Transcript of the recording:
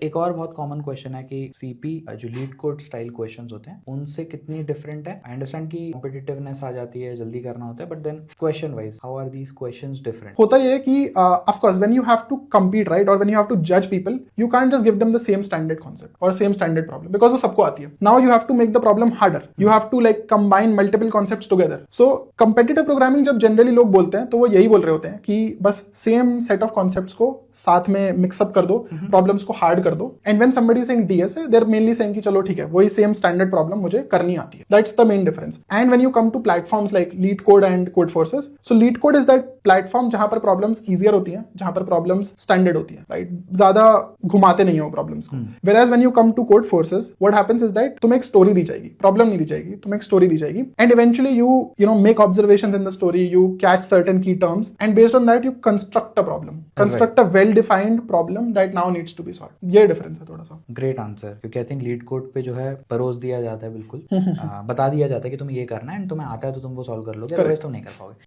एक और बहुत कॉमन क्वेश्चन है कि सीपी जो लीड कोड स्टाइल क्वेश्चंस होते हैं उनसे कितनी डिफरेंट है। आई अंडरस्टैंड कि कॉम्पिटिटिवनेस आ जाती है, जल्दी करना होता है, but then question wise how are these questions different? होता ये है कि of course when you have to compete right और व्हेन यू हैव टू जज people you can't just give them the same standard concept और same standard problem because वो सबको आती है. Now you have to make the problem harder. You have to like combine multiple concepts together. So competitive programming जब generally लोग बोलते हैं तो वो यही बोल रहे होते हैं कि बस सेम सेट ऑफ कॉन्सेप्ट्स को साथ में मिक्सअप कर दो, प्रॉब्लम्स को हार्ड कर दो. And when somebody is saying DS they are mainly saying कि चलो ठीक है वही सेम स्टैंडर्ड प्रॉब्लम मुझे करनी आती है. That's the main difference. And when you come to platforms like LeetCode and Codeforces, so LeetCode is that platform जहां पर प्रॉब्लम्स ईजियर होती हैं, जहां पर प्रॉब्लम्स स्टैंडर्ड होती हैं, राइट. ज्यादा घुमाते नहीं हो प्रॉब्लम्स को. Whereas when you come to code forces, what happens is that तुम्हें एक स्टोरी दी जाएगी, प्रॉब्लम नहीं दी जाएगी, तुम्हें एक स्टोरी दी जाएगी. And eventually you know make observations in the story, you catch certain key terms, and based on that you construct a problem, construct a well defined problem that now needs to be solved. ये difference है थोड़ा सा. Great answer, क्योंकि I think leet code पे जो है परोस दिया जाता है, बिल्कुल बता दिया जाता है कि तुम्हें ये करना है एंड तुम्हें आता है तो तुम वो सॉल्व कर लोगे, अदरवाइज तुम नहीं कर पाओगे.